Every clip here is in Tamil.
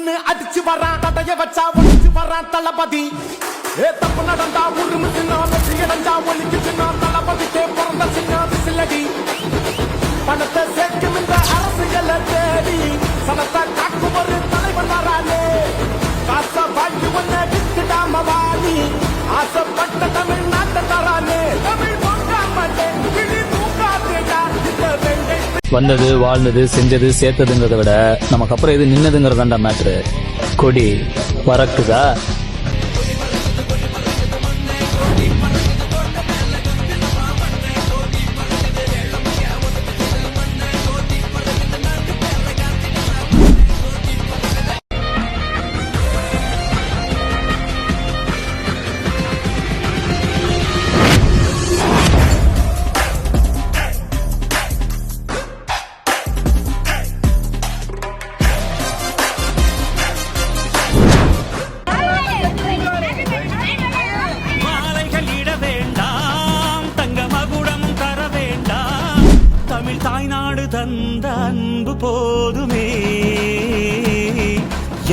மண்ணு அடிச்சு வரான் தடைய வச்சா ஒழிச்சு வரான் தளபதி தப்பு நடந்தா உருமு சின்ன வெற்றி அடைஞ்சா ஒழிக்கு சின்ன தளபதிக்கே பிறந்த சின்ன விசிலடி பணத்தை சேர்க்கும் இந்த அரசுகளை தேடி சனத்தை காக்கும் ஒரு தலைவன் வரானே காசை வாங்கி ஒன்ன வித்துடாம வாடி ஆசைப்பட்ட தமிழ்நாட்டை தரானே தமிழ் போக்காமட்டே கிளி தூக்காதேடா இந்த வெங்கை வந்தது வாழ்ந்தது செஞ்சது சேர்த்ததுங்கிறத விட நமக்கு அப்புறம் எது நின்னதுங்கிறதாண்டா மேட்ரு. கொடி பறக்குதா? தாய்நாடு தந்த அன்பு போதுமே,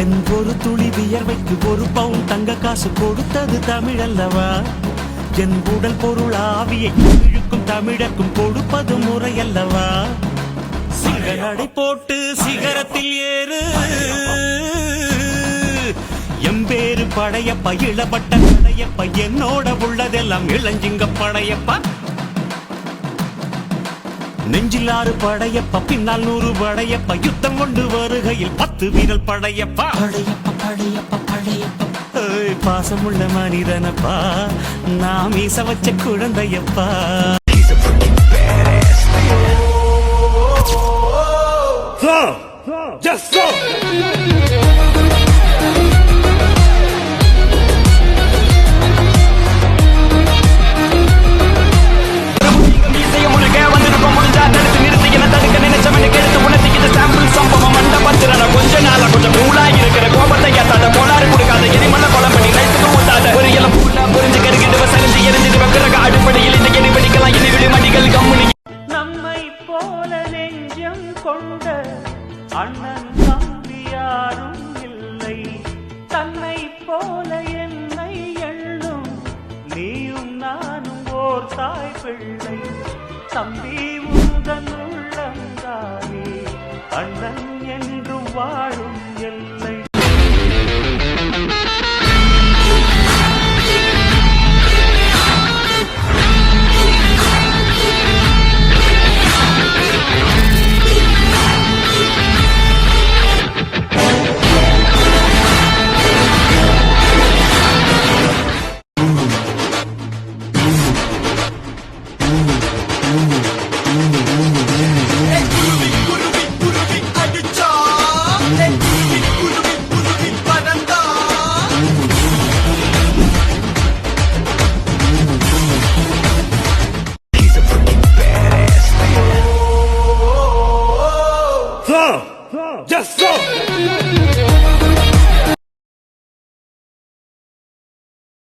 என் ஒரு துளி வியர்வைக்கு ஒரு பவுன் தங்க காசு கொடுத்தது தமிழ் அல்லவா? என் உடல் பொருள் ஆவியை இழுக்கும் தமிழக்கும் கொடுப்பது முறை அல்லவா? சிகரடை போட்டு சிகரத்தில் ஏறு, எம்பேரு படையப்ப இளப்பட்ட படையப்ப, என்னோட உள்ளதெல்லாம் இளஞ்சிங்க படையப்பா. நெஞ்சிலாறு படையப்ப, பின்னால் 100 படையப்ப, யுத்தம் கொண்டு வருகையில் 10 வீரல் படையப்பா. படையப்ப படையப்ப படையப்ப, பாசமுள்ள மனிதனப்பா, நான் மீச வச்ச குழந்தையப்பா. நம்மை போல நெஞ்சம் கொண்ட அண்ணன் தம்பி யாரும் இல்லை, தன்னை போல என்னை எண்ணும் நீயும் நானும் ஓர் தாய் பிள்ளை. தம்பி உந்தன் உள்ளந்தானே அண்ணன் என்றும் வாழும் எல்லை. Just so.